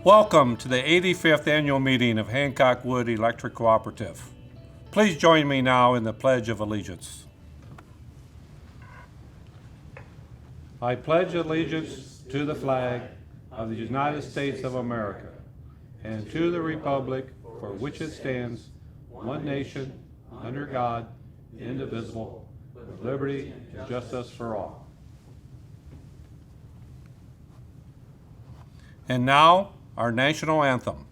Welcome to the 85th annual meeting of Hancock-Wood Electric Cooperative. Please join me now in the Pledge of Allegiance. I pledge allegiance to the flag of the United States of America and to the republic for which it stands, one nation, under God, indivisible, with liberty and justice for all. And now, our national anthem.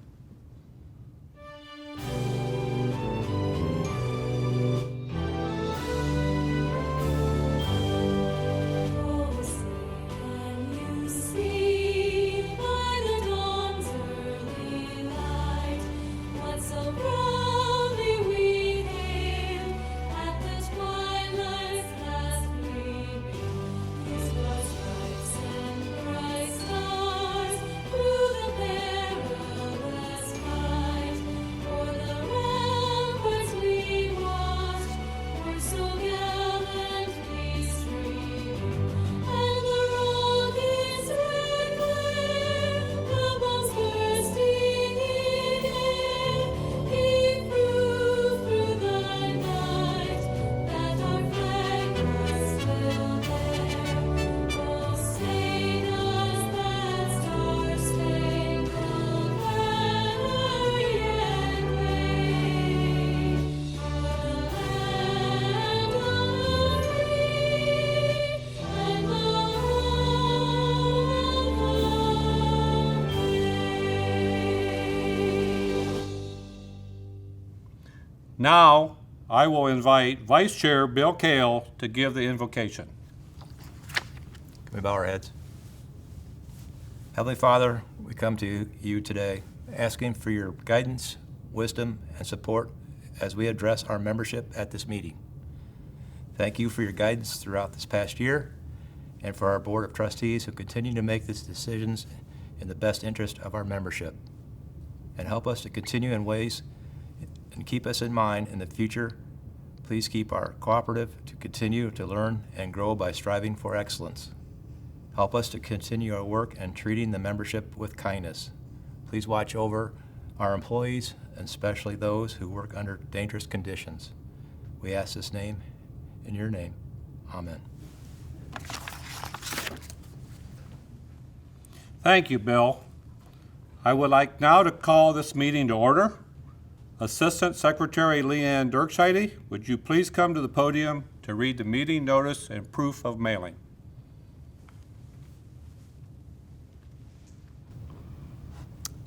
Now, I will invite Vice Chair Bill Kale to give the invocation. Can we bow our heads? Heavenly Father, we come to you today asking for your guidance, wisdom, and support as we address our membership at this meeting. Thank you for your guidance throughout this past year and for our Board of Trustees who continue to make these decisions in the best interest of our membership. And help us to continue in ways and keep us in mind in the future. Please keep our cooperative to continue to learn and grow by striving for excellence. Help us to continue our work and treating the membership with kindness. Please watch over our employees, and especially those who work under dangerous conditions. We ask this name in your name. Amen. Thank you, Bill. I would like now to call this meeting to order. Assistant Secretary Leanne Dirkscheide, would you please come to the podium to read the meeting notice and proof of mailing?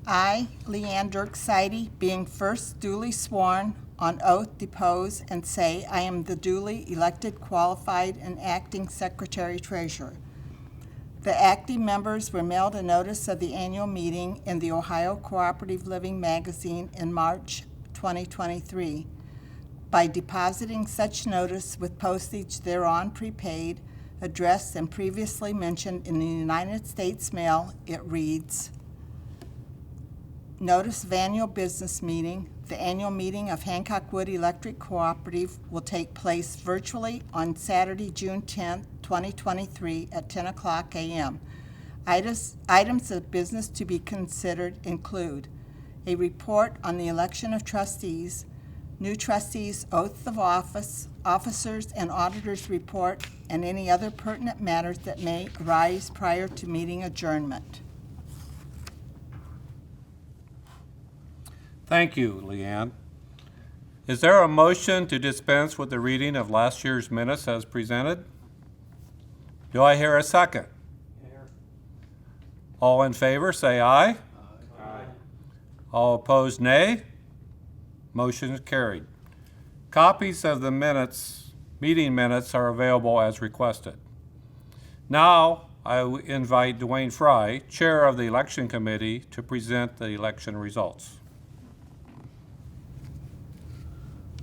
I, Leanne Dirkscheide, being first duly sworn, on oath depose and say I am the duly elected, qualified, and acting Secretary-Treasurer. The acting members were mailed a notice of the annual meeting in the Ohio Cooperative Living magazine in March 2023. By depositing such notice with postage thereon prepaid, addressed, and previously mentioned in the United States Mail, it reads, Notice of Annual Business Meeting. The annual meeting of Hancock-Wood Electric Cooperative will take place virtually on Saturday, June 10th, 2023 at 10 o'clock a.m. Items of business to be considered include a report on the election of trustees, new trustees' oath of office, officers and auditors' report, and any other pertinent matters that may arise prior to meeting adjournment. Thank you, Leanne. Is there a motion to dispense with the reading of last year's minutes as presented? Do I hear a second? Here. All in favor, say aye. Aye. All opposed, nay. Motion is carried. Copies of the meeting minutes are available as requested. Now, I invite Dwayne Fry, Chair of the Election Committee, to present the election results.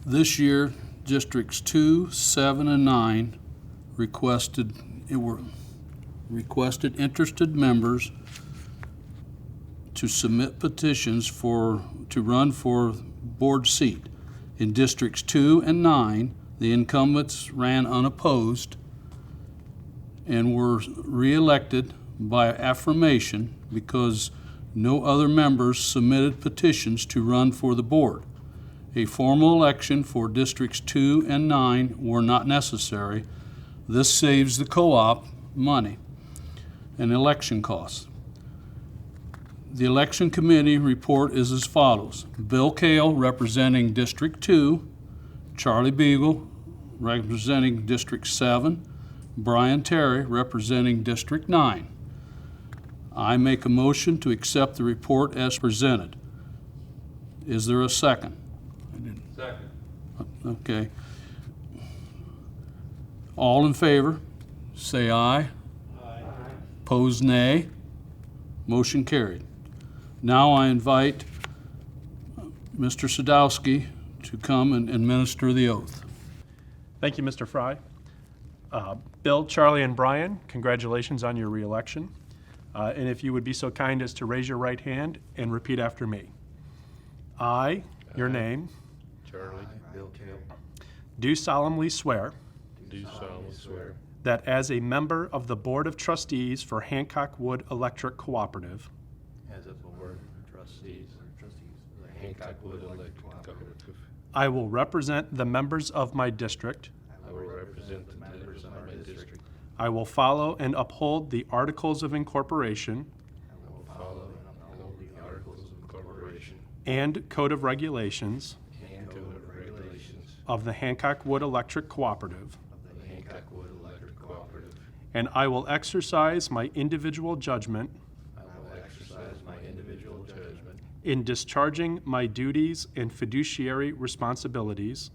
This year, Districts 2, 7, and 9 requested interested members to submit petitions to run for board seat. In Districts 2 and 9, the incumbents ran unopposed and were reelected by affirmation because No other members submitted petitions to run for the board. A formal election for Districts 2 and 9 were not necessary. This saves the co-op money and election costs. The election committee report is as follows. Bill Kale, representing District 2, Charlie Beagle, representing District 7, Brian Terry, representing District 9. I make a motion to accept the report as presented. Is there a second? Second. Okay. All in favor, say aye. Aye. Opposed, nay. Motion carried. Now I invite Mr. Sadowski to come and administer the oath. Thank you, Mr. Fry. Bill, Charlie, and Brian, congratulations on your reelection. And if you would be so kind as to raise your right hand and repeat after me. I, your name, Charlie, Bill Kale, do solemnly swear do solemnly swear that as a member of the Board of Trustees for Hancock-Wood Electric Cooperative, as a board of trustees of the Hancock-Wood Electric Cooperative, I will represent the members of my district. I will represent the members of my district. I will follow and uphold the Articles of Incorporation I will follow and uphold the Articles of Incorporation and Code of Regulations and Code of Regulations of the Hancock-Wood Electric Cooperative, of the Hancock-Wood Electric Cooperative. and I will exercise my individual judgment I will exercise my individual judgment in discharging my duties and fiduciary responsibilities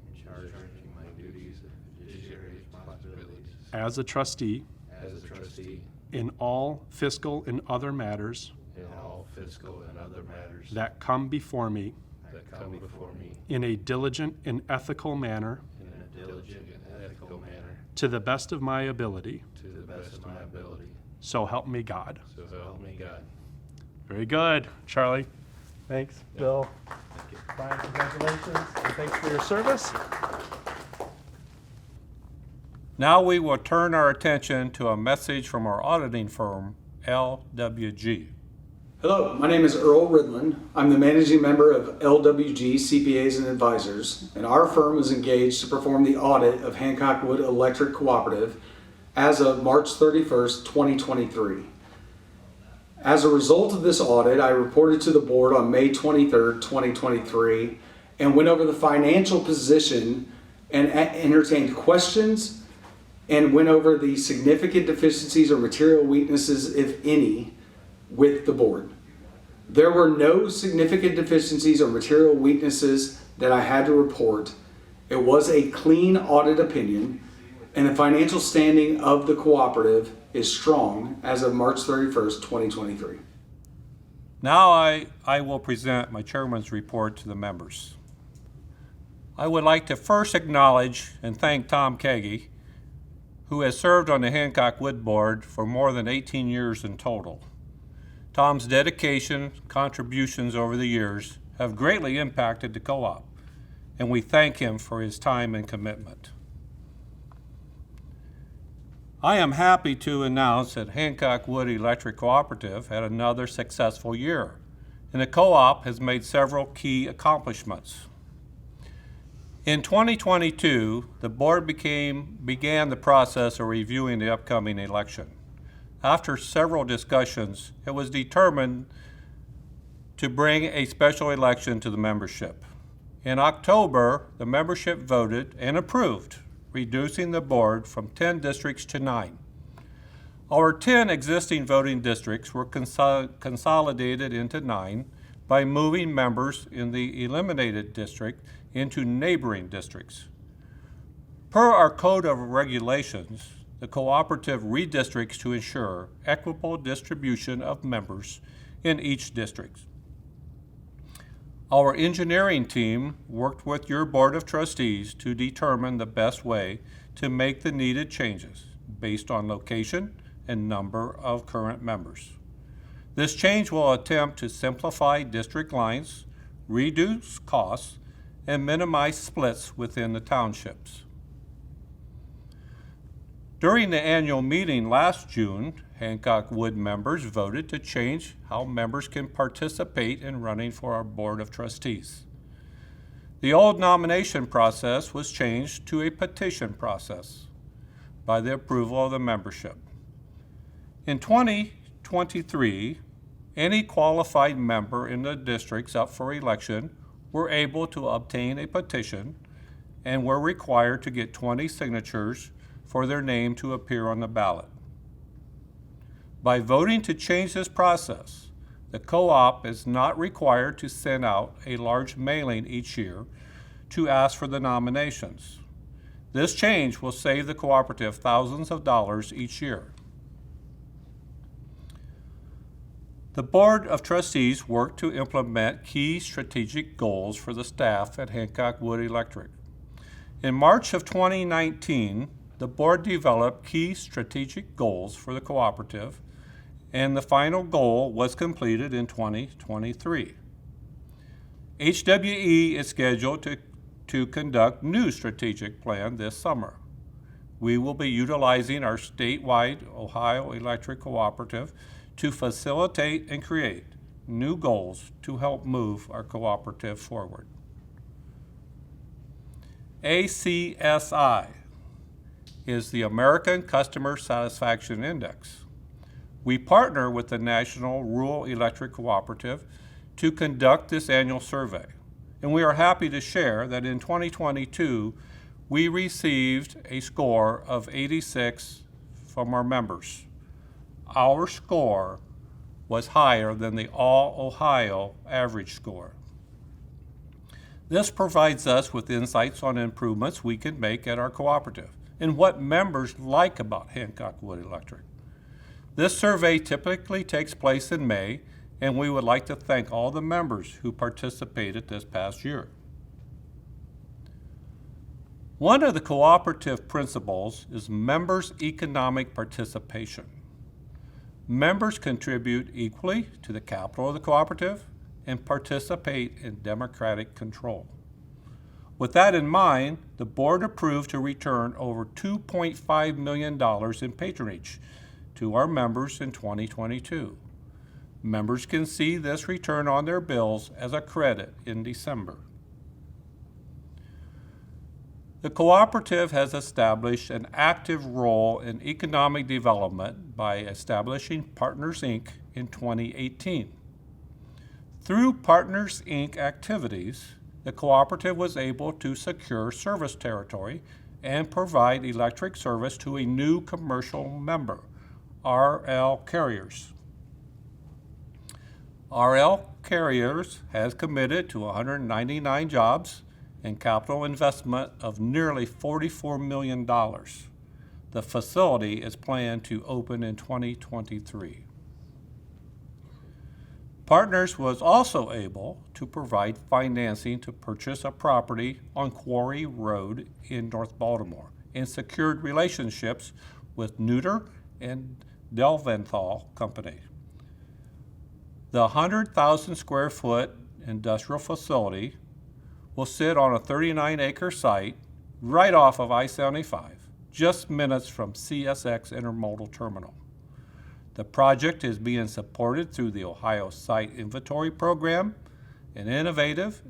in discharging my duties and fiduciary responsibilities as a trustee as a trustee in all fiscal and other matters in all fiscal and other matters that come before me that come before me in a diligent and ethical manner in a diligent and ethical manner to the best of my ability. to the best of my ability. So help me God. So help me God. Very good, Charlie. Thanks, Bill. Thank you. Brian, congratulations, and thanks for your service. Now we will turn our attention to a message from our auditing firm, LWG. Hello, my name is Earl Ridland. I'm the managing member of LWG CPAs and Advisors, and our firm is engaged to perform the audit of Hancock-Wood Electric Cooperative as of March 31st, 2023. As a result of this audit, I reported to the board on May 23rd, 2023, and went over the financial position and entertained questions and went over the significant deficiencies or material weaknesses, if any, with the board. There were no significant deficiencies or material weaknesses that I had to report. It was a clean audit opinion, and the financial standing of the cooperative is strong as of March 31st, 2023. Now I will present my chairman's report to the members. I would like to first acknowledge and thank Tom Kagi, who has served on the Hancock-Wood board for more than 18 years in total. Tom's dedication, contributions over the years have greatly impacted the co-op, and we thank him for his time and commitment. I am happy to announce that Hancock-Wood Electric Cooperative had another successful year, and the co-op has made several key accomplishments. In 2022, the board began the process of reviewing the upcoming election. After several discussions, it was determined to bring a special election to the membership. In October, the membership voted and approved, reducing the board from 10 districts to 9. Our 10 existing voting districts were consolidated into 9 by moving members in the eliminated district into neighboring districts. Per our Code of Regulations, the cooperative redistricts to ensure equitable distribution of members in each district. Our engineering team worked with your Board of Trustees to determine the best way to make the needed changes based on location and number of current members. This change will attempt to simplify district lines, reduce costs, and minimize splits within the townships. During the annual meeting last June, Hancock-Wood members voted to change how members can participate in running for our Board of Trustees. The old nomination process was changed to a petition process by the approval of the membership. In 2023, any qualified member in the districts up for election were able to obtain a petition and were required to get 20 signatures for their name to appear on the ballot. By voting to change this process, the co-op is not required to send out a large mailing each year to ask for the nominations. This change will save the cooperative thousands of dollars each year. The Board of Trustees worked to implement key strategic goals for the staff at Hancock-Wood Electric. In March of 2019, the board developed key strategic goals for the cooperative, and the final goal was completed in 2023. HWE is scheduled to conduct new strategic plan this summer. We will be utilizing our statewide Ohio Electric Cooperative to facilitate and create new goals to help move our cooperative forward. ACSI is the American Customer Satisfaction Index. We partner with the National Rural Electric Cooperative to conduct this annual survey, and we are happy to share that in 2022, we received a score of 86 from our members. Our score was higher than the all-Ohio average score. This provides us with insights on improvements we can make at our cooperative and what members like about Hancock-Wood Electric. This survey typically takes place in May, and we would like to thank all the members who participated this past year. One of the cooperative principles is members' economic participation. Members contribute equally to the capital of the cooperative and participate in democratic control. With that in mind, the board approved to return over $2.5 million in patronage to our members in 2022. Members can see this return on their bills as a credit in December. The cooperative has established an active role in economic development by establishing Partners, Inc. in 2018. Through Partners, Inc. activities, the cooperative was able to secure service territory and provide electric service to a new commercial member, RL Carriers. RL Carriers has committed to 199 jobs and capital investment of nearly $44 million. The facility is planned to open in 2023. Partners was also able to provide financing to purchase a property on Quarry Road in North Baltimore and secured relationships with Neuter and Delventhal Company. The 100,000 square foot industrial facility will sit on a 39-acre site right off of I-75, just minutes from CSX Intermodal Terminal. The project is being supported through the Ohio Site Inventory Program, an innovative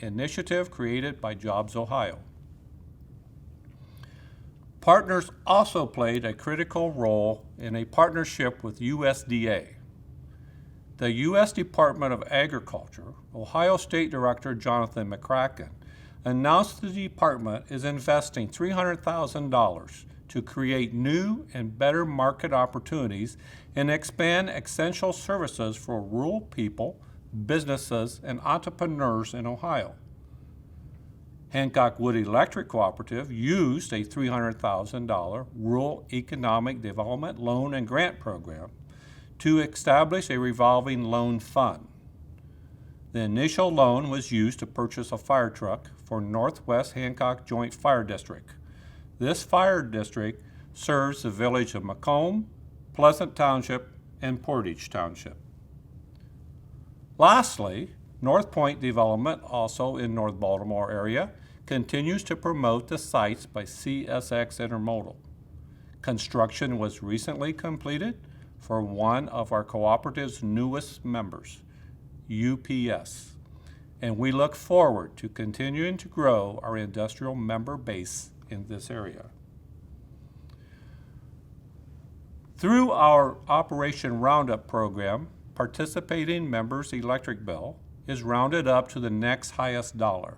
initiative created by Jobs Ohio. Partners also played a critical role in a partnership with USDA. The U.S. Department of Agriculture, Ohio State Director Jonathan McCracken, announced the department is investing $300,000 to create new and better market opportunities and expand essential services for rural people, businesses, and entrepreneurs in Ohio. Hancock-Wood Electric Cooperative used a $300,000 Rural Economic Development Loan and Grant Program to establish a revolving loan fund. The initial loan was used to purchase a fire truck for Northwest Hancock Joint Fire District. This fire district serves the village of Macomb, Pleasant Township, and Portage Township. Lastly, North Point Development, also in North Baltimore area, continues to promote the sites by CSX Intermodal. Construction was recently completed for one of our cooperative's newest members, UPS, and we look forward to continuing to grow our industrial member base in this area. Through our Operation Roundup program, participating members' electric bill is rounded up to the next highest dollar.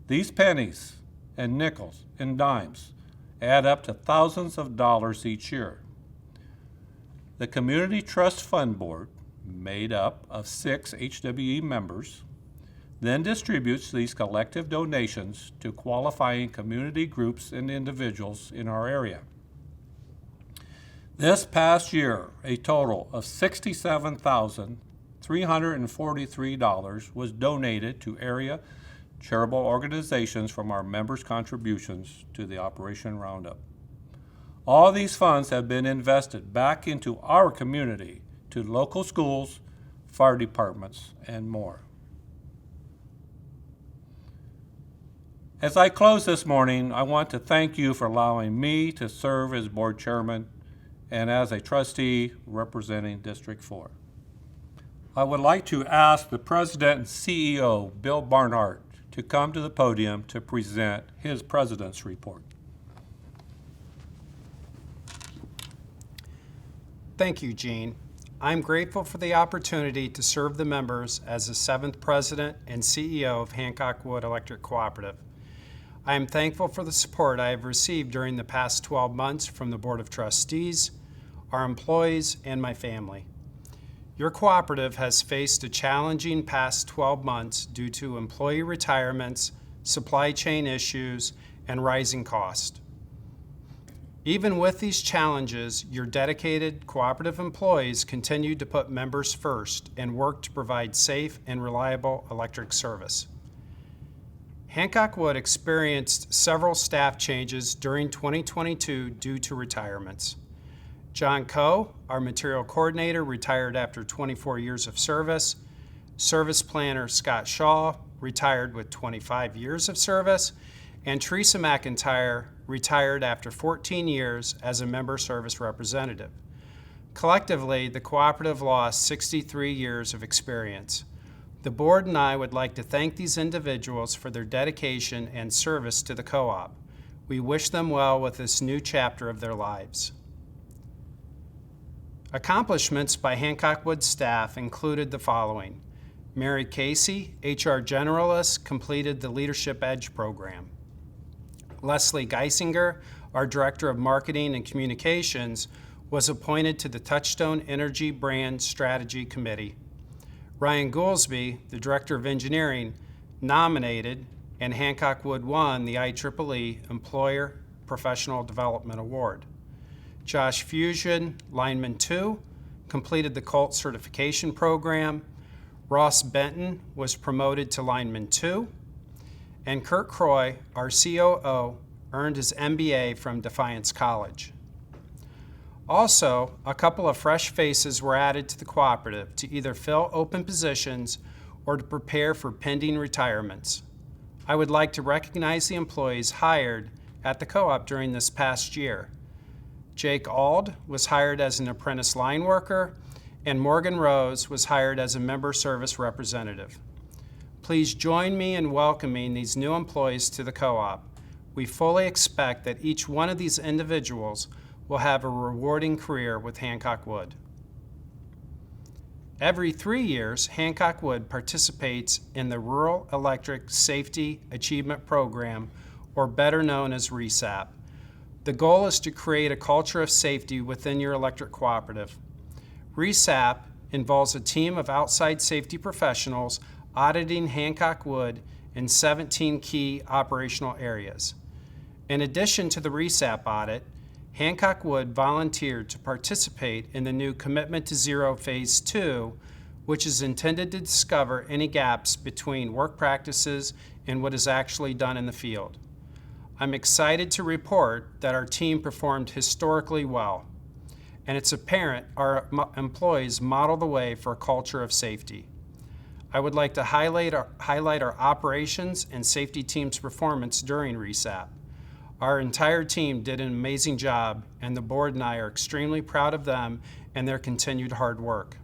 These pennies and nickels and dimes add up to thousands of dollars each year. The Community Trust Fund Board, made up of 6 HWE members, then distributes these collective donations to qualifying community groups and individuals in our area. This past year, a total of $67,343 was donated to area charitable organizations from our members' contributions to the Operation Roundup. All these funds have been invested back into our community, to local schools, fire departments, and more. As I close this morning, I want to thank you for allowing me to serve as board chairman and as a trustee representing District 4. I would like to ask the President and CEO, Bill Barnhart, to come to the podium to present his President's report. Thank you, Gene. I'm grateful for the opportunity to serve the members as the 7th President and CEO of Hancock-Wood Electric Cooperative. I am thankful for the support I have received during the past 12 months from the Board of Trustees, our employees, and my family. Your cooperative has faced a challenging past 12 months due to employee retirements, supply chain issues, and rising costs. Even with these challenges, your dedicated cooperative employees continue to put members first and work to provide safe and reliable electric service. Hancock-Wood experienced several staff changes during 2022 due to retirements. John Coe, our material coordinator, retired after 24 years of service. Service planner Scott Shaw retired with 25 years of service. And Teresa McIntyre retired after 14 years as a member service representative. Collectively, the cooperative lost 63 years of experience. The board and I would like to thank these individuals for their dedication and service to the co-op. We wish them well with this new chapter of their lives. Accomplishments by Hancock-Wood staff included the following. Mary Casey, HR Generalist, completed the Leadership Edge program. Leslie Geisinger, our Director of Marketing and Communications, was appointed to the Touchstone Energy Brand Strategy Committee. Ryan Goolsby, the Director of Engineering, nominated, and Hancock-Wood won the IEEE Employer Professional Development Award. Josh Fusion, Lineman 2, completed the COLT certification program. Ross Benton was promoted to Lineman 2. And Kurt Croy, our COO, earned his MBA from Defiance College. Also, a couple of fresh faces were added to the cooperative to either fill open positions or to prepare for pending retirements. I would like to recognize the employees hired at the co-op during this past year. Jake Ald was hired as an apprentice line worker, and Morgan Rose was hired as a member service representative. Please join me in welcoming these new employees to the co-op. We fully expect that each one of these individuals will have a rewarding career with Hancock-Wood. Every 3 years, Hancock-Wood participates in the Rural Electric Safety Achievement Program, or better known as RESAP. The goal is to create a culture of safety within your electric cooperative. RESAP involves a team of outside safety professionals auditing Hancock-Wood in 17 key operational areas. In addition to the RESAP audit, Hancock-Wood volunteered to participate in the new Commitment to Zero Phase 2, which is intended to discover any gaps between work practices and what is actually done in the field. I'm excited to report that our team performed historically well, and it's apparent our employees model the way for a culture of safety. I would like to highlight our operations and safety team's performance during RESAP. Our entire team did an amazing job, and the board and I are extremely proud of them and their continued hard work.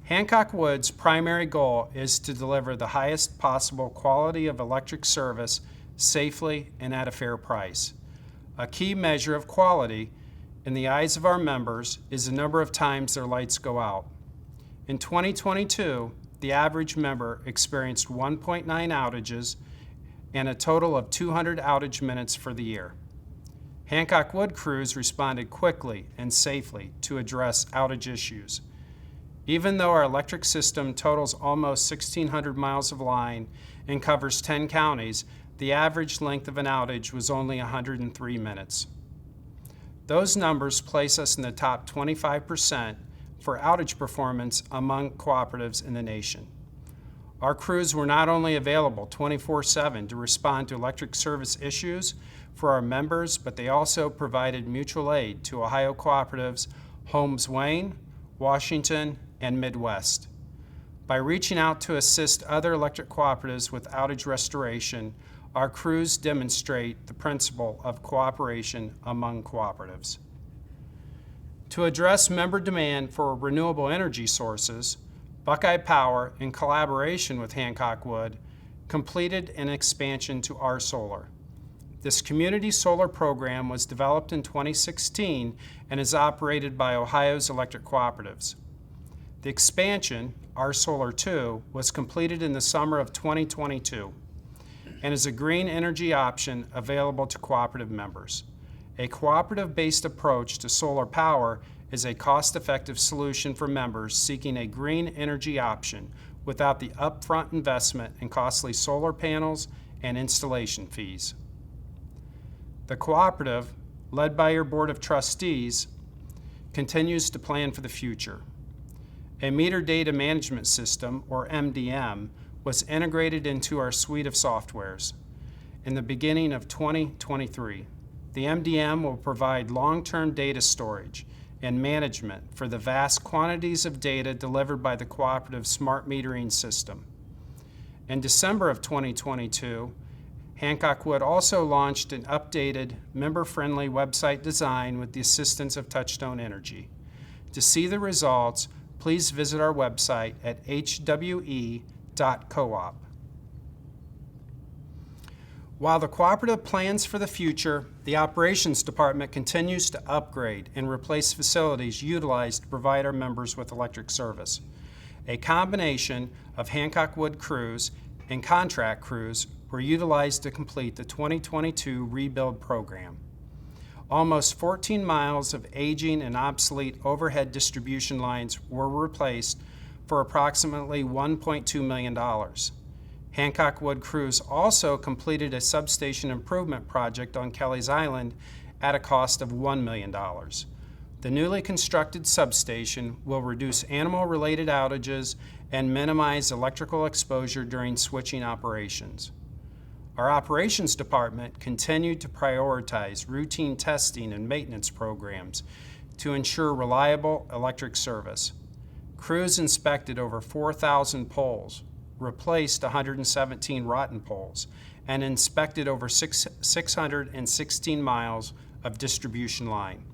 Hancock-Wood's primary goal is to deliver the highest possible quality of electric service safely and at a fair price. A key measure of quality in the eyes of our members is the number of times their lights go out. In 2022, the average member experienced 1.9 outages and a total of 200 outage minutes for the year. Hancock-Wood crews responded quickly and safely to address outage issues. Even though our electric system totals almost 1,600 miles of line and covers 10 counties, the average length of an outage was only 103 minutes. Those numbers place us in the top 25% for outage performance among cooperatives in the nation. Our crews were not only available 24/7 to respond to electric service issues for our members, but they also provided mutual aid to Ohio cooperatives Holmes Wayne, Washington, and Midwest. By reaching out to assist other electric cooperatives with outage restoration, our crews demonstrate the principle of cooperation among cooperatives. To address member demand for renewable energy sources, Buckeye Power, in collaboration with Hancock-Wood, completed an expansion to our solar. This community solar program was developed in 2016 and is operated by Ohio's electric cooperatives. The expansion, Our Solar 2, was completed in the summer of 2022 and is a green energy option available to cooperative members. A cooperative-based approach to solar power is a cost-effective solution for members seeking a green energy option without the upfront investment in costly solar panels and installation fees. The cooperative, led by your Board of Trustees, continues to plan for the future. A meter data management system, or MDM, was integrated into our suite of softwares in the beginning of 2023. The MDM will provide long-term data storage and management for the vast quantities of data delivered by the cooperative smart metering system. In December of 2022, Hancock-Wood also launched an updated, member-friendly website design with the assistance of Touchstone Energy. To see the results, please visit our website at hwe.coop. While the cooperative plans for the future, the operations department continues to upgrade and replace facilities utilized to provide our members with electric service. A combination of Hancock-Wood crews and contract crews were utilized to complete the 2022 rebuild program. Almost 14 miles of aging and obsolete overhead distribution lines were replaced for approximately $1.2 million. Hancock-Wood crews also completed a substation improvement project on Kelly's Island at a cost of $1 million. The newly constructed substation will reduce animal-related outages and minimize electrical exposure during switching operations. Our operations department continued to prioritize routine testing and maintenance programs to ensure reliable electric service. Crews inspected over 4,000 poles, replaced 117 rotten poles, and inspected over 616 miles of distribution line.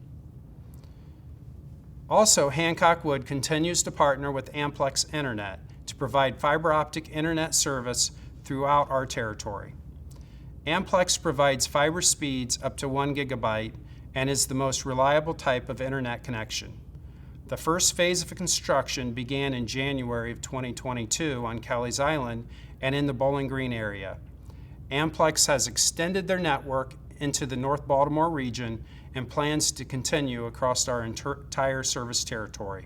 Also, Hancock-Wood continues to partner with Amplex Internet to provide fiber optic internet service throughout our territory. Amplex provides fiber speeds up to 1 gigabyte and is the most reliable type of internet connection. The first phase of construction began in January of 2022 on Kelly's Island and in the Bowling Green area. Amplex has extended their network into the North Baltimore region and plans to continue across our entire service territory.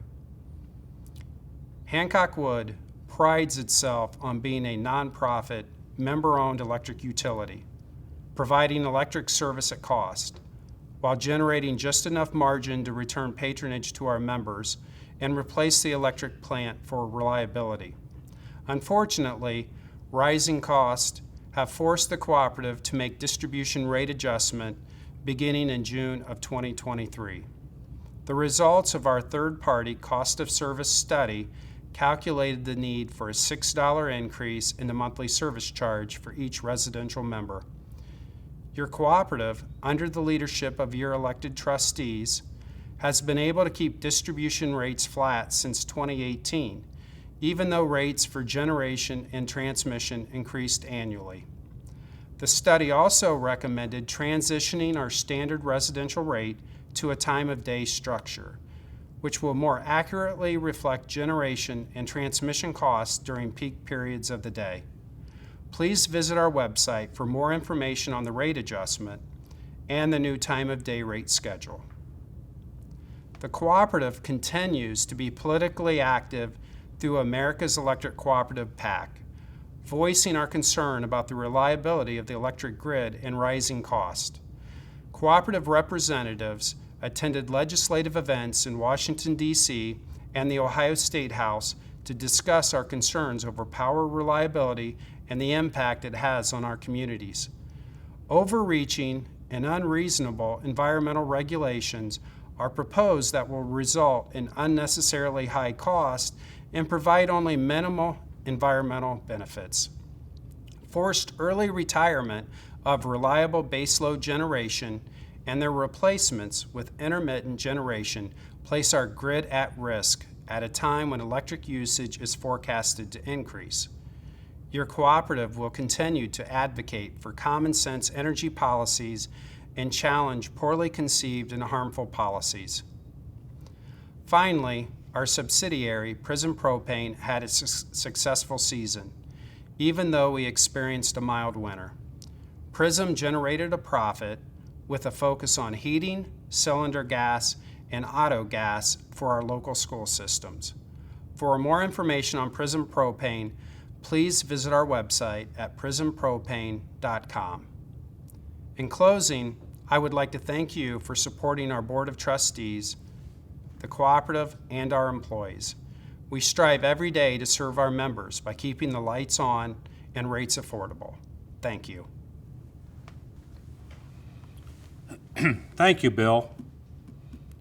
Hancock-Wood prides itself on being a nonprofit, member-owned electric utility, providing electric service at cost, while generating just enough margin to return patronage to our members and replace the electric plant for reliability. Unfortunately, rising costs have forced the cooperative to make distribution rate adjustment beginning in June of 2023. The results of our third-party cost of service study calculated the need for a $6 increase in the monthly service charge for each residential member. Your cooperative, under the leadership of your elected trustees, has been able to keep distribution rates flat since 2018, even though rates for generation and transmission increased annually. The study also recommended transitioning our standard residential rate to a time of day structure, which will more accurately reflect generation and transmission costs during peak periods of the day. Please visit our website for more information on the rate adjustment and the new time of day rate schedule. The cooperative continues to be politically active through America's Electric Cooperative PAC, voicing our concern about the reliability of the electric grid and rising cost. Cooperative representatives attended legislative events in Washington, D.C. and the Ohio State House to discuss our concerns over power reliability and the impact it has on our communities. Overreaching and unreasonable environmental regulations are proposed that will result in unnecessarily high costs and provide only minimal environmental benefits. Forced early retirement of reliable baseload generation and their replacements with intermittent generation place our grid at risk at a time when electric usage is forecasted to increase. Your cooperative will continue to advocate for common sense energy policies and challenge poorly conceived and harmful policies. Finally, our subsidiary, Prism Propane, had a successful season, even though we experienced a mild winter. Prism generated a profit with a focus on heating, cylinder gas, and auto gas for our local school systems. For more information on Prism Propane, please visit our website at prismpropane.com. In closing, I would like to thank you for supporting our Board of Trustees, the cooperative, and our employees. We strive every day to serve our members by keeping the lights on and rates affordable. Thank you. Thank you, Bill.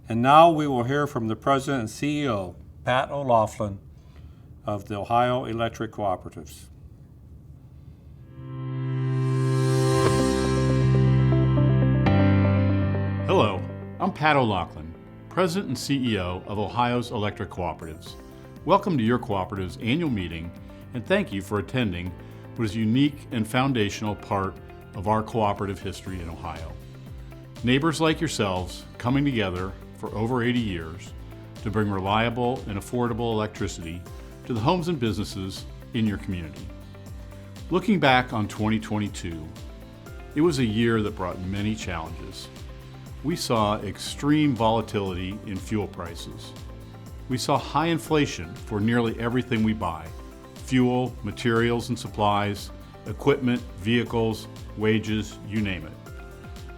And now we will hear from the President and CEO, Pat O'Loughlin, of the Ohio Electric Cooperatives. Hello, I'm Pat O'Loughlin, President and CEO of Ohio's Electric Cooperatives. Welcome to your cooperative's annual meeting, and thank you for attending what is a unique and foundational part of our cooperative history in Ohio. Neighbors like yourselves coming together for over 80 years to bring reliable and affordable electricity to the homes and businesses in your community. Looking back on 2022, it was a year that brought many challenges. We saw extreme volatility in fuel prices. We saw high inflation for nearly everything we buy: fuel, materials and supplies, equipment, vehicles, wages, you name it.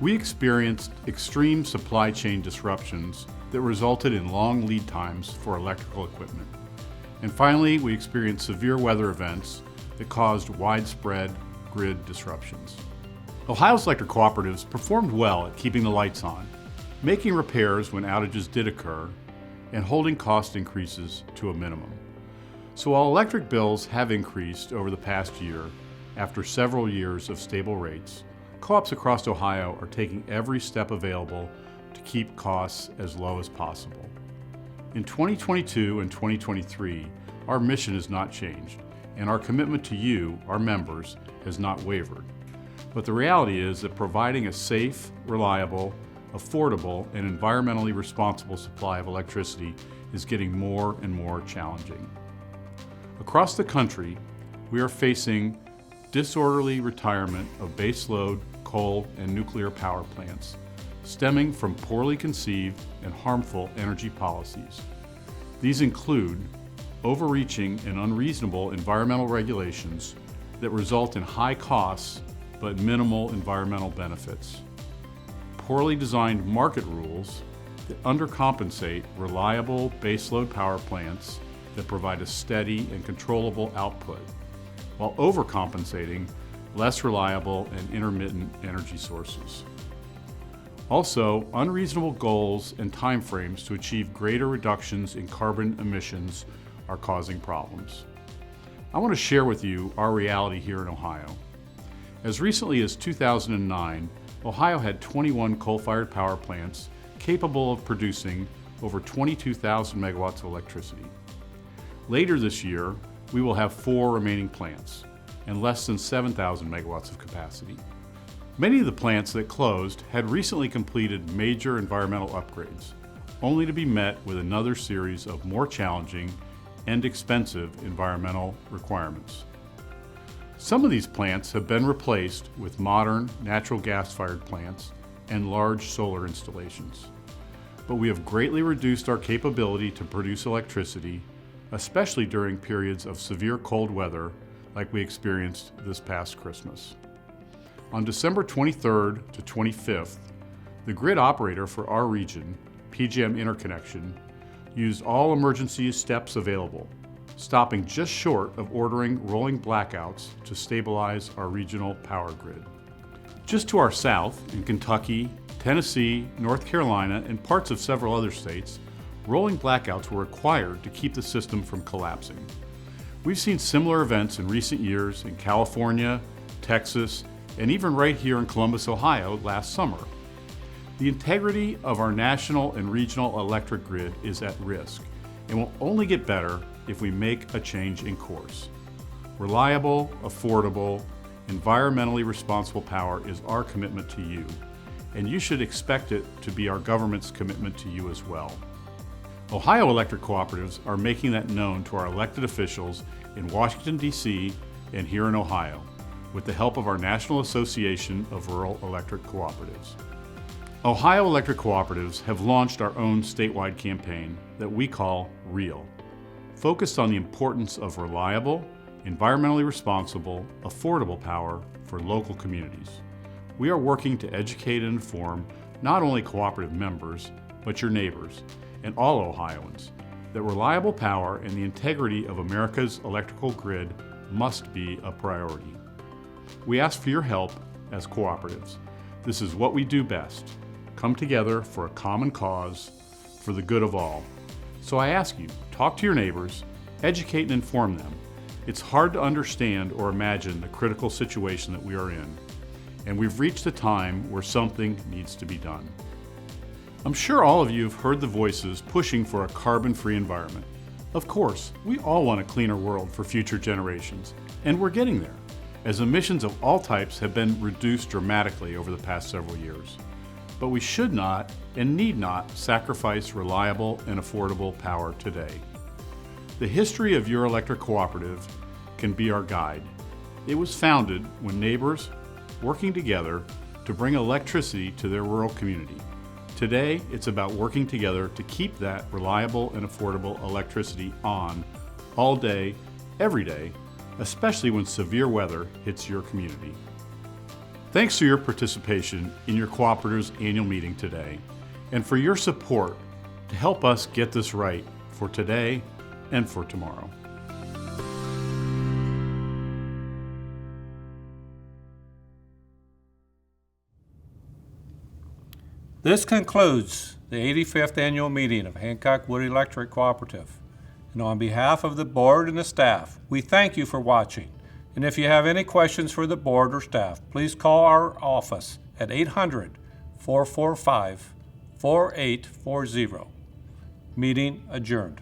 We experienced extreme supply chain disruptions that resulted in long lead times for electrical equipment. And finally, we experienced severe weather events that caused widespread grid disruptions. Ohio's electric cooperatives performed well at keeping the lights on, making repairs when outages did occur, and holding cost increases to a minimum. So while electric bills have increased over the past year, after several years of stable rates, co-ops across Ohio are taking every step available to keep costs as low as possible. In 2022 and 2023, our mission has not changed, and our commitment to you, our members, has not wavered. But the reality is that providing a safe, reliable, affordable, and environmentally responsible supply of electricity is getting more and more challenging. Across the country, we are facing disorderly retirement of baseload, coal, and nuclear power plants, stemming from poorly conceived and harmful energy policies. These include overreaching and unreasonable environmental regulations that result in high costs but minimal environmental benefits, poorly designed market rules that undercompensate reliable baseload power plants that provide a steady and controllable output, while overcompensating less reliable and intermittent energy sources. Also, unreasonable goals and timeframes to achieve greater reductions in carbon emissions are causing problems. I want to share with you our reality here in Ohio. As recently as 2009, Ohio had 21 coal-fired power plants capable of producing over 22,000 megawatts of electricity. Later this year, we will have 4 remaining plants and less than 7,000 megawatts of capacity. Many of the plants that closed had recently completed major environmental upgrades, only to be met with another series of more challenging and expensive environmental requirements. Some of these plants have been replaced with modern natural gas-fired plants and large solar installations. But we have greatly reduced our capability to produce electricity, especially during periods of severe cold weather like we experienced this past Christmas. On December 23rd to 25th, the grid operator for our region, PJM Interconnection, used all emergency steps available, stopping just short of ordering rolling blackouts to stabilize our regional power grid. Just to our south, in Kentucky, Tennessee, North Carolina, and parts of several other states, rolling blackouts were required to keep the system from collapsing. We've seen similar events in recent years in California, Texas, and even right here in Columbus, Ohio last summer. The integrity of our national and regional electric grid is at risk and will only get better if we make a change in course. Reliable, affordable, environmentally responsible power is our commitment to you, and you should expect it to be our government's commitment to you as well. Ohio electric cooperatives are making that known to our elected officials in Washington, D.C. and here in Ohio, with the help of our National Association of Rural Electric Cooperatives. Ohio electric cooperatives have launched our own statewide campaign that we call REAL, focused on the importance of reliable, environmentally responsible, affordable power for local communities. We are working to educate and inform not only cooperative members, but your neighbors and all Ohioans that reliable power and the integrity of America's electrical grid must be a priority. We ask for your help as cooperatives. This is what we do best, come together for a common cause for the good of all. So I ask you, talk to your neighbors, educate and inform them. It's hard to understand or imagine the critical situation that we are in, and we've reached a time where something needs to be done. I'm sure all of you have heard the voices pushing for a carbon-free environment. Of course, we all want a cleaner world for future generations, and we're getting there, as emissions of all types have been reduced dramatically over the past several years. But we should not and need not sacrifice reliable and affordable power today. The history of your electric cooperative can be our guide. It was founded when neighbors working together to bring electricity to their rural community. Today, it's about working together to keep that reliable and affordable electricity on all day, every day, especially when severe weather hits your community. Thanks for your participation in your cooperative's annual meeting today, and for your support to help us get this right for today and for tomorrow. This concludes the 85th annual meeting of Hancock-Wood Electric Cooperative. And on behalf of the board and the staff, we thank you for watching. And if you have any questions for the board or staff, please call our office at 800-445-4840. Meeting adjourned.